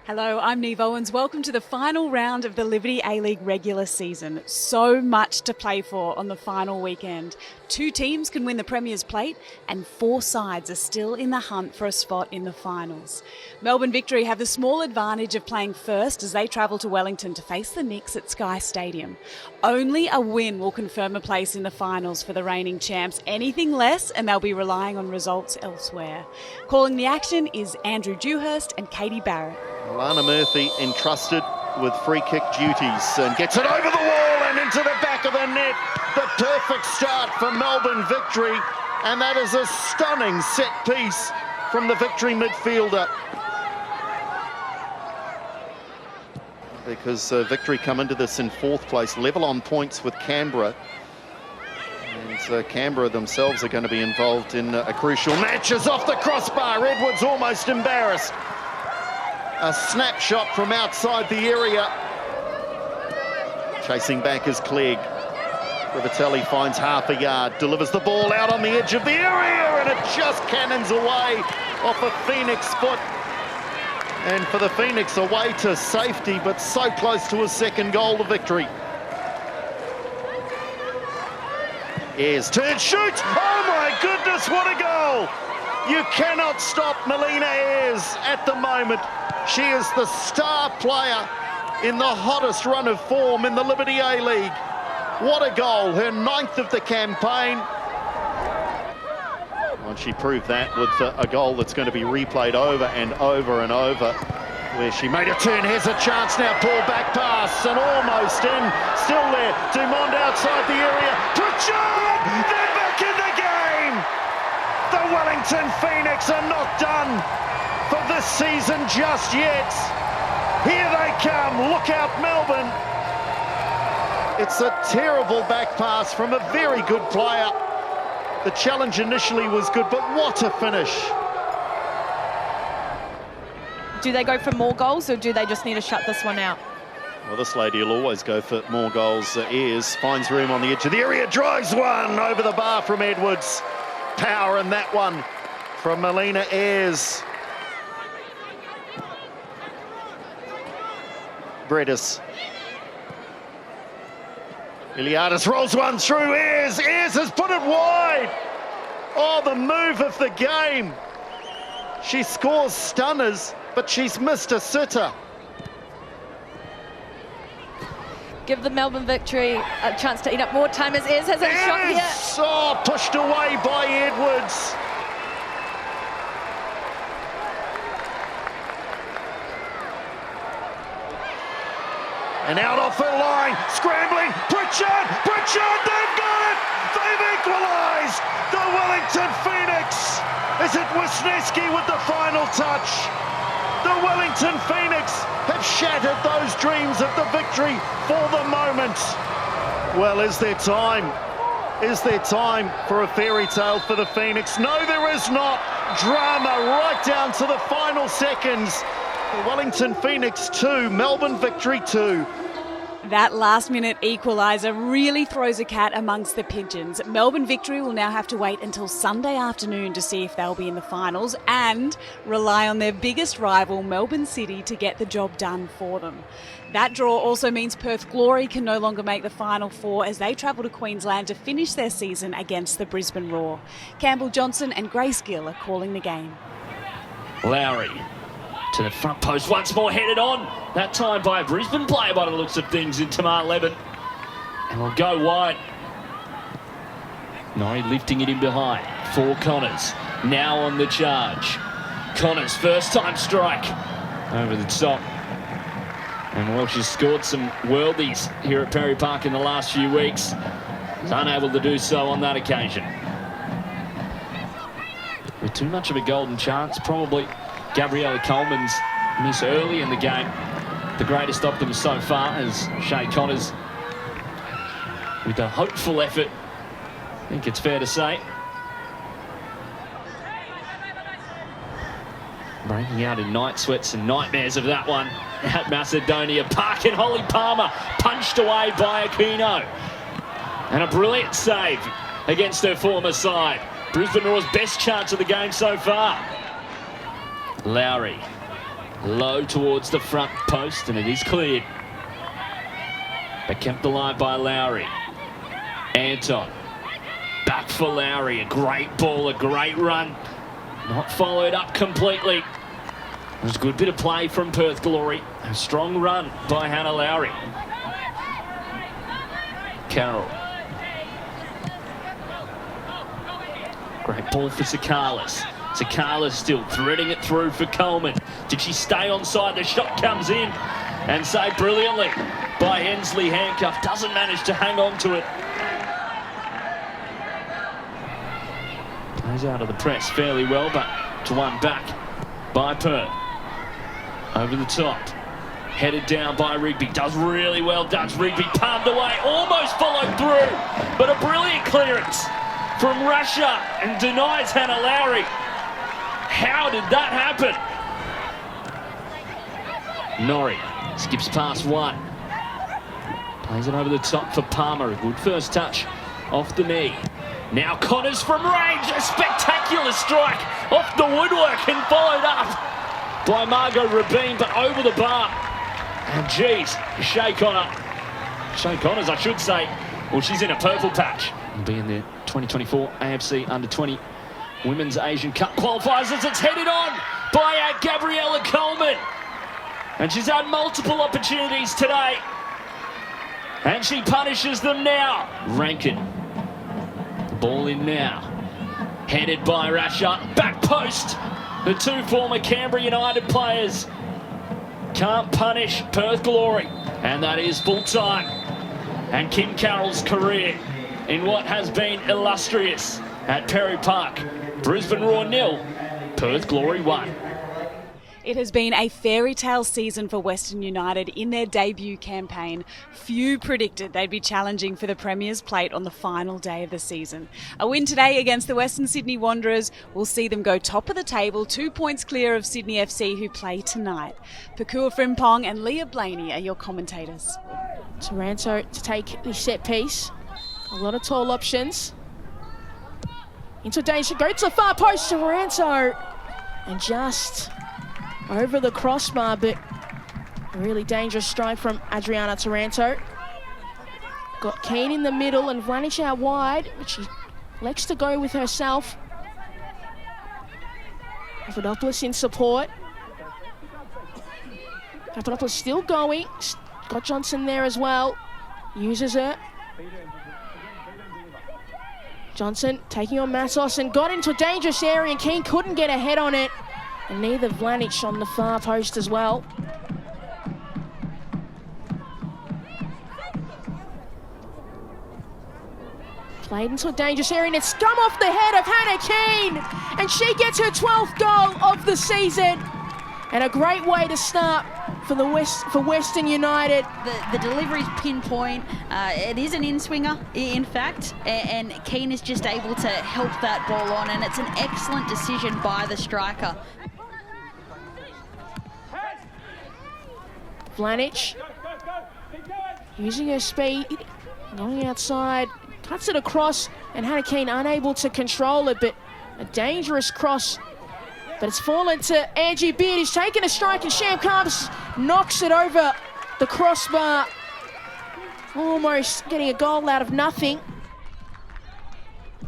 Hello, I'm Neve Owens. Welcome to the final round of the Liberty A-League regular season. So much to play for on the final weekend. 2 teams can win the Premier's Plate and 4 sides are still in the hunt for a spot in the finals. Melbourne Victory have the small advantage of playing first as they travel to Wellington to face the Knicks at Sky Stadium. Only a win will confirm a place in the finals for the reigning champs. Anything less and they'll be relying on results elsewhere. Calling the action is Andrew Dewhurst and Katie Barrett. Lana Murphy entrusted with free kick duties and gets it over the wall and into the back of the net. The perfect start for Melbourne Victory, and that is a stunning set piece from the Victory midfielder. Because Victory come into this in 4th place, level on points with Canberra. And Canberra themselves are going to be involved in a crucial match. Is off the crossbar. Edwards almost embarrassed. A snapshot from outside the area. Chasing back is Clegg. Rivatelli finds half a yard, delivers the ball out on the edge of the area, and it just cannons away off a Phoenix foot. And for the Phoenix, away to safety, but so close to a second goal of victory. Ayres turns, shoots. Oh my goodness, what a goal! You cannot stop Melina Ayres at the moment. She is the star player in the hottest run of form in the Liberty A-League. What a goal, her 9th of the campaign. And she proved that with a goal that's going to be replayed over and over and over, where she made a turn, has a chance now, pull back pass, and almost in, still there, Dumont outside the area, Pritchard, they're back in the game! The Wellington Phoenix are not done for this season just yet. Here they come, look out Melbourne. It's a terrible back pass from a very good player. The challenge initially was good, but what a finish. Do they go for more goals or do they just need to shut this one out? Well, this lady will always go for more goals. Ayres finds room on the edge of the area, drives one over the bar from Edwards. Power in that one from Melina Ayres. Bredis. Iliadis rolls one through. Ayres has put it wide. Oh, the move of the game. She scores stunners, but she's missed a sitter. Give the Melbourne Victory a chance to eat up more time as Ayres has a shot here. Oh, pushed away by Edwards. And out off the line, scrambling, Pritchard, they've got it! They've equalised! The Wellington Phoenix! Is it Wisniewski with the final touch? The Wellington Phoenix have shattered those dreams of the victory for the moment. Well, is there time? Is there time for a fairy tale for the Phoenix? No, there is not. Drama right down to the final seconds. The Wellington Phoenix 2, Melbourne Victory 2. That last-minute equaliser really throws a cat amongst the pigeons. Melbourne Victory will now have to wait until Sunday afternoon to see if they'll be in the finals and rely on their biggest rival, Melbourne City, to get the job done for them. That draw also means Perth Glory can no longer make the Final Four as they travel to Queensland to finish their season against the Brisbane Roar. Campbell Johnson and Grace Gill are calling the game. Lowry to the front post, once more headed on, that time by a Brisbane player by the looks of things in Tamar Levin. And we'll go wide. Norrie lifting it in behind for Connors, now on the charge. Connors, first time strike over the top. And well, she's scored some worldies here at Perry Park in the last few weeks. Was unable to do so on that occasion. With too much of a golden chance, probably Gabriella Coleman's miss early in the game. The greatest of them so far is Shay Connors with a hopeful effort, I think it's fair to say. Breaking out in night sweats and nightmares of that one at Macedonia Park, and Holly Palmer punched away by Aquino. And a brilliant save against her former side. Brisbane Roar's best chance of the game so far. Lowry Low towards the front post, and it is cleared. But kept alive by Lowry. Anton. Back for Lowry. A great ball, a great run. Not followed up completely. It was a good bit of play from Perth Glory. A strong run by Hannah Lowry. Carroll. Great ball for Sakalis. Sakalis still threading it through for Coleman. Did she stay onside? The shot comes in and saved brilliantly by Hensley. Handcuff doesn't manage to hang on to it. Plays out of the press fairly well, but to one back by Perth. Over the top. Headed down by Rigby. Does really well, does Rigby. Palmed away, almost followed through, but a brilliant clearance from Russia and denies Hannah Lowry. How did that happen? Norrie skips past one. Plays it over the top for Palmer. A good first touch off the knee. Now Connors from range. A spectacular strike off the woodwork and followed up by Margot Rabin, but over the bar. And geez, Shay Connors, I should say. Well, she's in a purple patch. Will be in the 2024 AFC Under-20 Women's Asian Cup qualifiers as it's headed on by Gabriella Coleman. And she's had multiple opportunities today. And she punishes them now. Rankin. Ball in now. Headed by Rasha. Back post. The two former Canberra United players can't punish Perth Glory. And that is full time. And Kim Carroll's career in what has been illustrious at Perry Park. Brisbane Roar 0, Perth Glory 1. It has been a fairy tale season for Western United in their debut campaign. Few predicted they'd be challenging for the Premier's plate on the final day of the season. A win today against the Western Sydney Wanderers will see them go top of the table, 2 points clear of Sydney FC, who play tonight. Pakua Frimpong and Leah Blaney are your commentators. Taranto to take the set piece. A lot of tall options. Into danger, go to the far post, Taranto. And just over the crossbar, but a really dangerous strike from Adriana Taranto. Got Keane in the middle and Vlanic out wide, but she elects to go with herself. Papadopoulos in support. Papadopoulos still going. Got Johnson there as well. Uses her. Johnson taking on Massos and got into a dangerous area, and Keane couldn't get a head on it. And neither Vlanic on the far post as well. Played into a dangerous area, and it's come off the head of Hannah Keane. And she gets her 12th goal of the season. And a great way to start for Western United. The delivery's pinpoint. It is an in-swinger, in fact, and Keane is just able to help that ball on, and it's an excellent decision by the striker. Vlanic using her speed, going outside, cuts it across, and Hannah Keane unable to control it, but a dangerous cross. But it's fallen to Angie Beard, who's taken a strike, and Sham Carbs knocks it over the crossbar. Almost getting a goal out of nothing.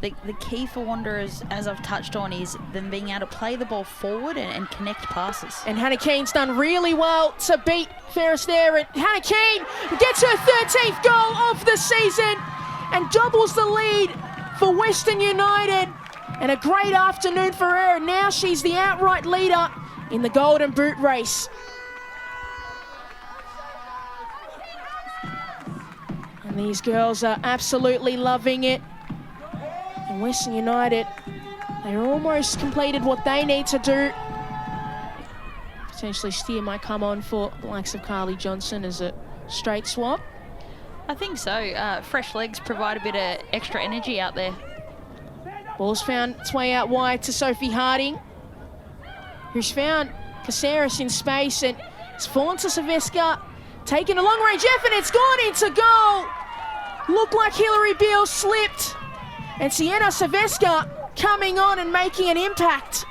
The key for Wanderers, as I've touched on, is them being able to play the ball forward and connect passes. And Hannah Keane's done really well to beat Ferris there. And Hannah Keane gets her 13th goal of the season and doubles the lead for Western United. And a great afternoon for her. Now she's the outright leader in the Golden Boot race. And these girls are absolutely loving it. And Western United, they're almost completed what they need to do. Potentially Steer might come on for the likes of Carly Johnson as a straight swap. I think so. Fresh legs provide a bit of extra energy out there. Ball's found its way out wide to Sophie Harding, who's found Caceres in space, and it's fallen to Saveska, taking a long-range effort, it's gone into goal. Looked like Hilary Beale slipped, and Sienna Saveska coming on and making an impact.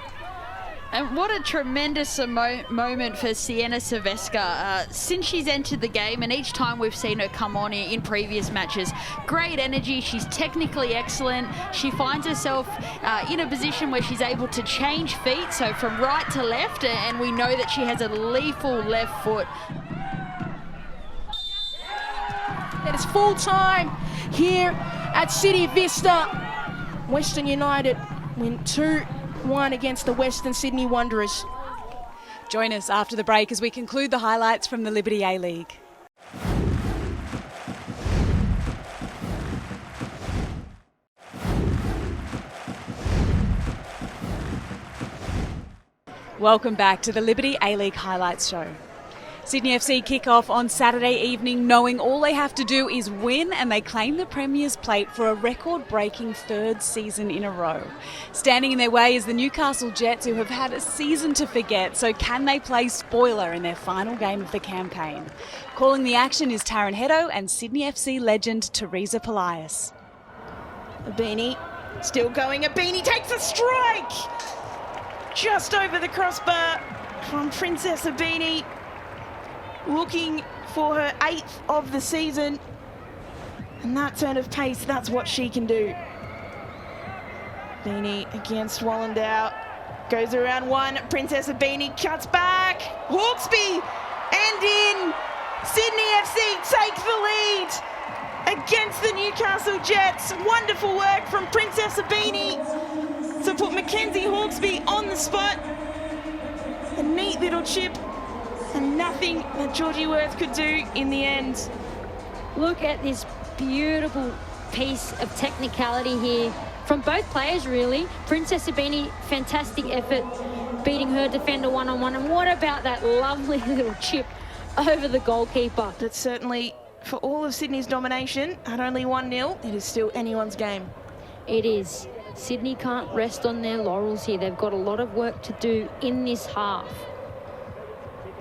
And what a tremendous moment for Sienna Silvesca. Since she's entered the game, and each time we've seen her come on in previous matches, great energy. She's technically excellent. She finds herself in a position where she's able to change feet, so from right to left, and we know that she has a lethal left foot. It is full time here at City Vista. Western United win 2-1 against the Western Sydney Wanderers. Join us after the break as we conclude the highlights from the Liberty A-League. Welcome back to the Liberty A-League Highlights Show. Sydney FC kick off on Saturday evening knowing all they have to do is win and they claim the Premier's plate for a record-breaking third season in a row. Standing in their way is the Newcastle Jets, who have had a season to forget, so can they play spoiler in their final game of the campaign? Calling the action is Taryn Hedo and Sydney FC legend Teresa Polias. Abini still going. Abini takes a strike! Just over the crossbar from Princess Abini. Looking for her 8th of the season. And that turn of pace, that's what she can do. Abini against Wallendow. Goes around one. Princess Abini cuts back. Hawkesby and in. Sydney FC take the lead against the Newcastle Jets. Wonderful work from Princess Abini to put Mackenzie Hawkesby on the spot. A neat little chip. And nothing that Georgie Worth could do in the end. Look at this beautiful piece of technicality here from both players, really. Princess Abini, fantastic effort, beating her defender one-on-one. And what about that lovely little chip over the goalkeeper? But certainly, for all of Sydney's domination, at only 1-0, it is still anyone's game. It is. Sydney can't rest on their laurels here. They've got a lot of work to do in this half.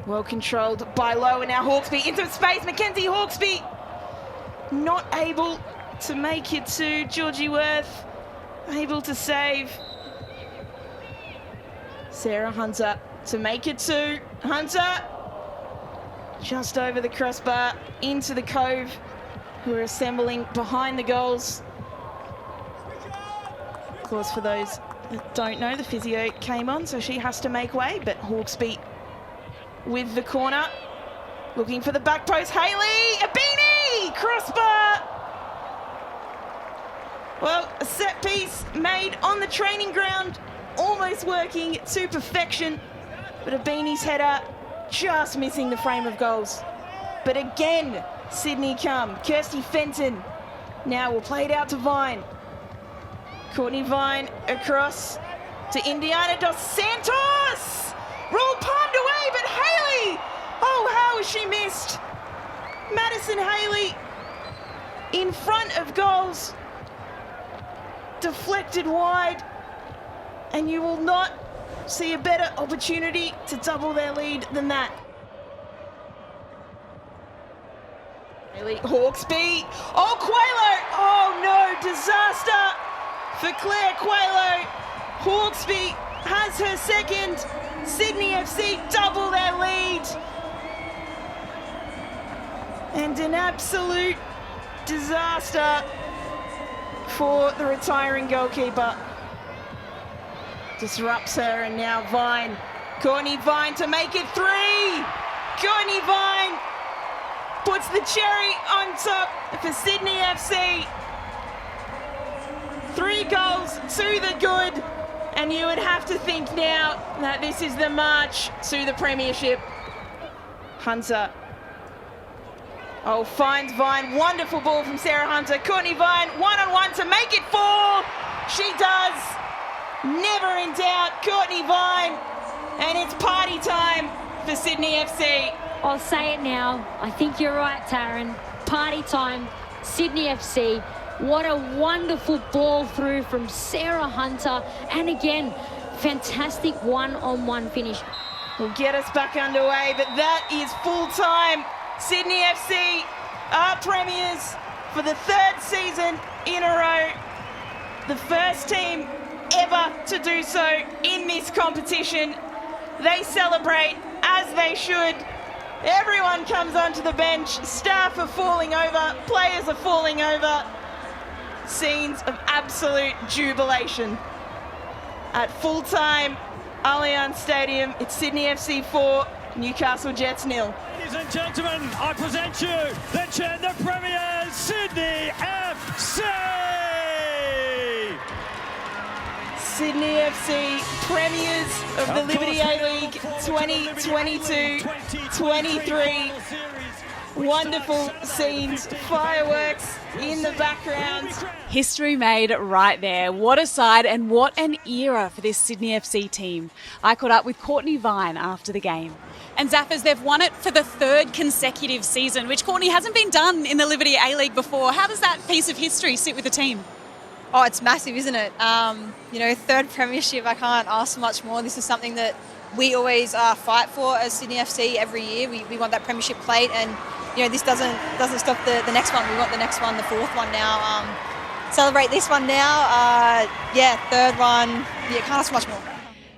Well controlled by Lowe, and now Hawkesby into space. Mackenzie Hawkesby not able to make it to Georgie Worth, able to save. Sarah Hunter to make it to Hunter. Just over the crossbar, into the cove, who are assembling behind the goals. Of course, for those that don't know, the physio came on, so she has to make way, but Hawkesby with the corner, looking for the back post. Haley, Abini, crossbar. Well, a set piece made on the training ground, almost working to perfection, but Abini's header just missing the frame of goals. But again, Sydney come. Kirsty Fenton now will play it out to Vine. Courtney Vine across to Indiana Dos Santos. Roll palmed away, but Haley! Oh, how has she missed? Madison Haley in front of goals. Deflected wide. And you will not see a better opportunity to double their lead than that. Haley, Hawkesby. Oh, Quaylo! Oh, no, disaster for Claire Quaylo. Hawkesby has her second. Sydney FC double their lead. And an absolute disaster for the retiring goalkeeper. Disrupts her, and now Vine. Courtney Vine to make it 3. Courtney Vine puts the cherry on top for Sydney FC. 3 goals to the good. And you would have to think now that this is the march to the Premiership. Hunter. Oh, finds Vine. Wonderful ball from Sarah Hunter. Courtney Vine, one-on-one to make it 4. She does. Never in doubt, Courtney Vine. And it's party time for Sydney FC. I'll say it now. I think you're right, Taryn. Party time, Sydney FC. What a wonderful ball through from Sarah Hunter. And again, fantastic one-on-one finish. Will get us back underway, but that is full time. Sydney FC are premiers for the 3rd season in a row. The first team ever to do so in this competition. They celebrate as they should. Everyone comes onto the bench, staff are falling over, players are falling over. Scenes of absolute jubilation. At full-time, Allianz Stadium, it's Sydney FC 4, Newcastle Jets 0. Ladies and gentlemen, I present you the Premiers, Sydney FC! Sydney FC, Premiers of the Liberty A-League 2022-23. Wonderful scenes, fireworks in the background. History made right there. What a side and what an era for this Sydney FC team. I caught up with Courtney Vine after the game. And Zaffers, they've won it for the third consecutive season, which, Courtney, hasn't been done in the Liberty A-League before. How does that piece of history sit with the team? Oh, it's massive, isn't it? Third premiership, I can't ask much more. This is something that we always fight for as Sydney FC every year. We want that premiership plate, and this doesn't stop the next one. We want the next one, the fourth one now. Celebrate this one now. Third one. Can't ask much more.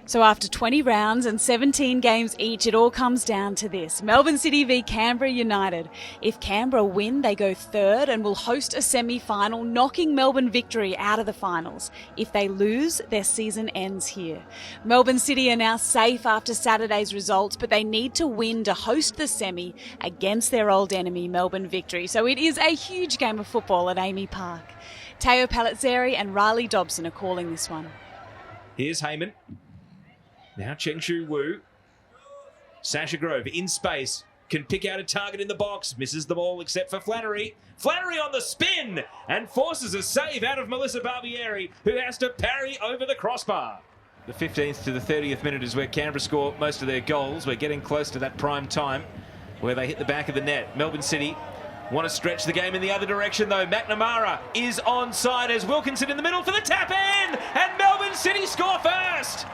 So after 20 rounds and 17 games each, it all comes down to this. Melbourne City v Canberra United. If Canberra win, they go third and will host a semi-final, knocking Melbourne Victory out of the finals. If they lose, their season ends here. Melbourne City are now safe after Saturday's results, but they need to win to host the semi against their old enemy, Melbourne Victory. So it is a huge game of football at Amy Park. Teo Palazzeri and Riley Dobson are calling this one. Here's Heyman. Now Chengshu Wu. Sasha Grove in space. Can pick out a target in the box. Misses the ball except for Flannery. Flannery on the spin and forces a save out of Melissa Barbieri, who has to parry over the crossbar. The 15th to the 30th minute is where Canberra score most of their goals. We're getting close to that prime time where they hit the back of the net. Melbourne City want to stretch the game in the other direction, though. McNamara is onside as Wilkinson in the middle for the tap in, and Melbourne City score first.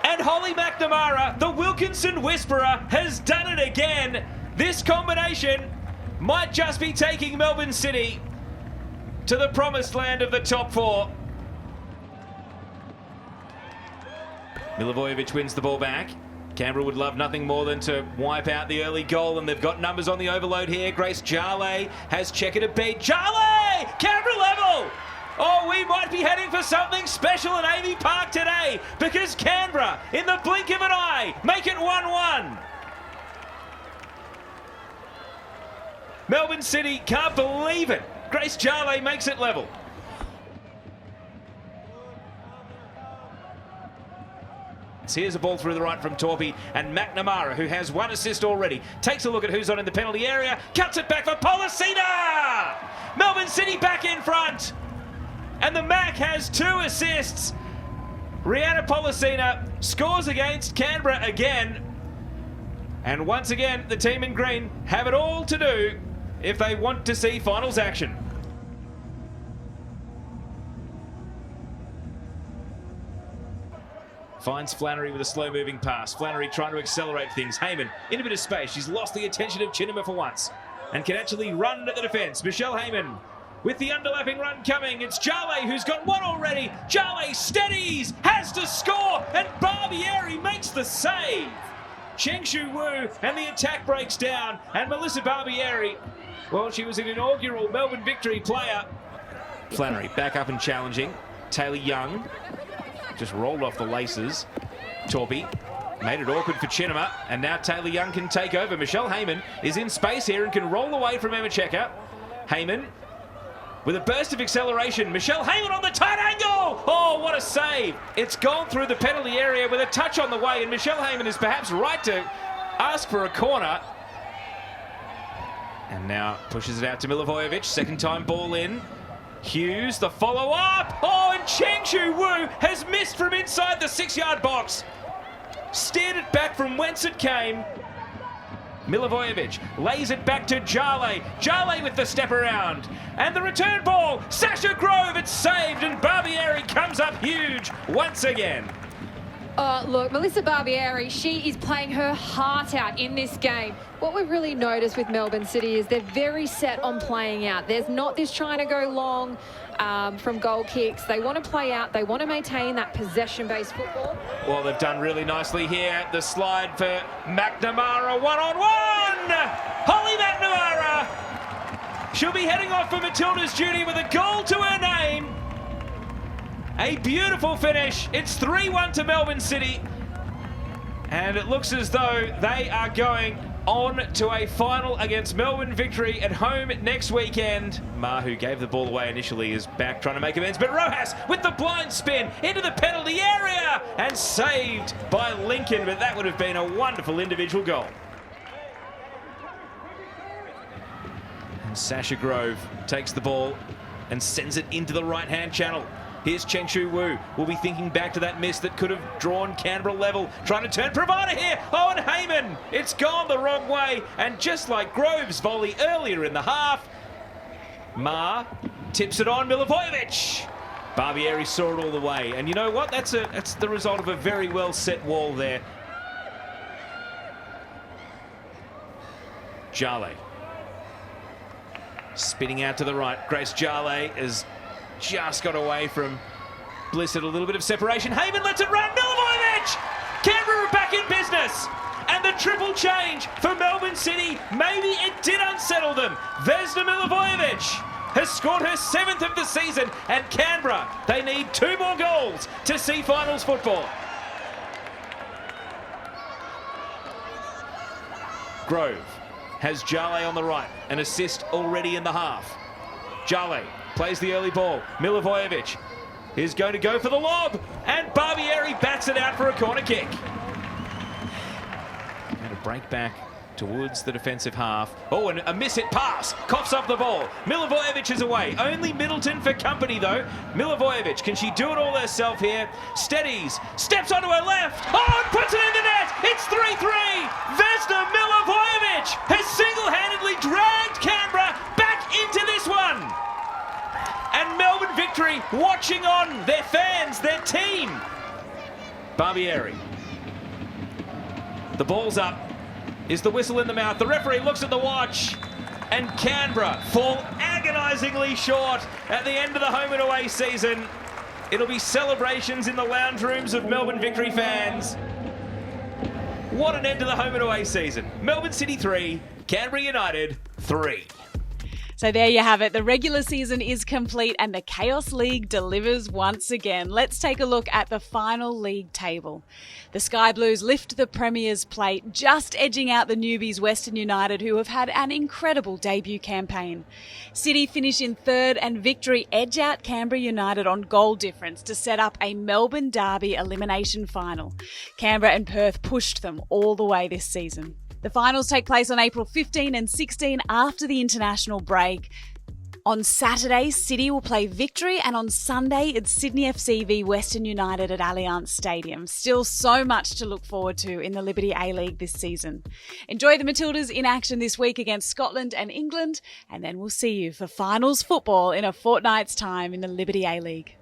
And Holly McNamara, the Wilkinson Whisperer, has done it again. This combination might just be taking Melbourne City to the promised land of the top four. Milivojevic wins the ball back. Canberra would love nothing more than to wipe out the early goal, and they've got numbers on the overload here. Grace Jarley has Checker to beat. Jarley! Canberra level! Oh, we might be heading for something special at Amy Park today, because Canberra, in the blink of an eye, make it 1-1. Melbourne City can't believe it. Grace Jarley makes it level. So here's a ball through the right from Torpy, and McNamara, who has one assist already, takes a look at who's on in the penalty area, cuts it back for Pollicina! Melbourne City back in front! And the Mac has 2 assists. Rihanna Pollicina scores against Canberra again. And once again, the team in green have it all to do if they want to see finals action. Finds Flannery with a slow-moving pass. Flannery trying to accelerate things. Heyman in a bit of space. She's lost the attention of Chinema for once and can actually run at the defence. Michelle Heyman with the underlapping run coming. It's Jarley who's got one already. Jarley steadies, has to score, and Barbieri makes the save. Chengshu Wu, and the attack breaks down. And Melissa Barbieri, well, she was an inaugural Melbourne Victory player. Flannery back up and challenging. Taylor Young just rolled off the laces. Torpy made it awkward for Chinema, and now Taylor Young can take over. Michelle Heyman is in space here and can roll away from Emma Checker. Heyman with a burst of acceleration. Michelle Heyman on the tight angle! Oh, what a save! It's gone through the penalty area with a touch on the way, and Michelle Heyman is perhaps right to ask for a corner. And now pushes it out to Milivojevic. Second time ball in. Hughes, the follow-up! Oh, and Chengshu Wu has missed from inside the 6-yard box. Steered it back from whence it came. Milivojevic lays it back to Jarley. Jarley with the step around. And the return ball. Sasha Grove, it's saved, and Barbieri comes up huge once again. Oh, look, Melissa Barbieri, she is playing her heart out in this game. What we've really noticed with Melbourne City is they're very set on playing out. There's not this trying to go long from goal kicks. They want to play out. They want to maintain that possession-based football. Well, they've done really nicely here. The slide for McNamara, one-on-one! Holly McNamara! She'll be heading off for Matilda's duty with a goal to her name. A beautiful finish. It's 3-1 to Melbourne City. And it looks as though they are going on to a final against Melbourne Victory at home next weekend. Ma, who gave the ball away initially, is back trying to make amends. But Rojas with the blind spin into the penalty area and saved by Lincoln. But that would have been a wonderful individual goal. And Sasha Grove takes the ball and sends it into the right-hand channel. Here's Cheng Shu Wu. We'll be thinking back to that miss that could have drawn Canberra level. Trying to turn provider here. Oh, and Heyman. It's gone the wrong way. And just like Grove's volley earlier in the half, Ma tips it on Milivojevic. Barbieri saw it all the way. And you know what? That's the result of a very well set wall there. Jale. Spinning out to the right. Grace Jale is just got away from Bliss at a little bit of separation. Heyman lets it run. Milivojevic! Canberra are back in business. And the triple change for Melbourne City. Maybe it did unsettle them. Vesna Milivojevic has scored her 7th of the season. And Canberra, they need 2 more goals to see finals football. Grove has Jale on the right. An assist already in the half. Jale plays the early ball. Milivojevic is going to go for the lob. And Barbieri bats it out for a corner kick. And a break back towards the defensive half. Oh, and a miss-hit pass. Coughs up the ball. Milivojevic is away. Only Middleton for company, though. Milivojevic, can she do it all herself here? Steadies. Steps onto her left. Oh, and puts it in the net. It's 3-3. Vesna Milivojevic has single-handedly dragged Canberra back into this one. And Melbourne Victory watching on, their fans, their team. Barbieri. The ball's up. Is the whistle in the mouth? The referee looks at the watch. And Canberra fall agonisingly short at the end of the home and away season. It'll be celebrations in the lounge rooms of Melbourne Victory fans. What an end to the home and away season. Melbourne City 3, Canberra United 3. So there you have it. The regular season is complete and the Chaos League delivers once again. Let's take a look at the final league table. The Sky Blues lift the Premier's plate, just edging out the newbies Western United, who have had an incredible debut campaign. City finish in 3rd and Victory edge out Canberra United on goal difference to set up a Melbourne Derby elimination final. Canberra and Perth pushed them all the way this season. The finals take place on April 15 and 16 after the international break. On Saturday, City will play Victory, and on Sunday, it's Sydney FC v Western United at Allianz Stadium. Still so much to look forward to in the Liberty A-League this season. Enjoy the Matildas in action this week against Scotland and England, and then we'll see you for finals football in a fortnight's time in the Liberty A-League.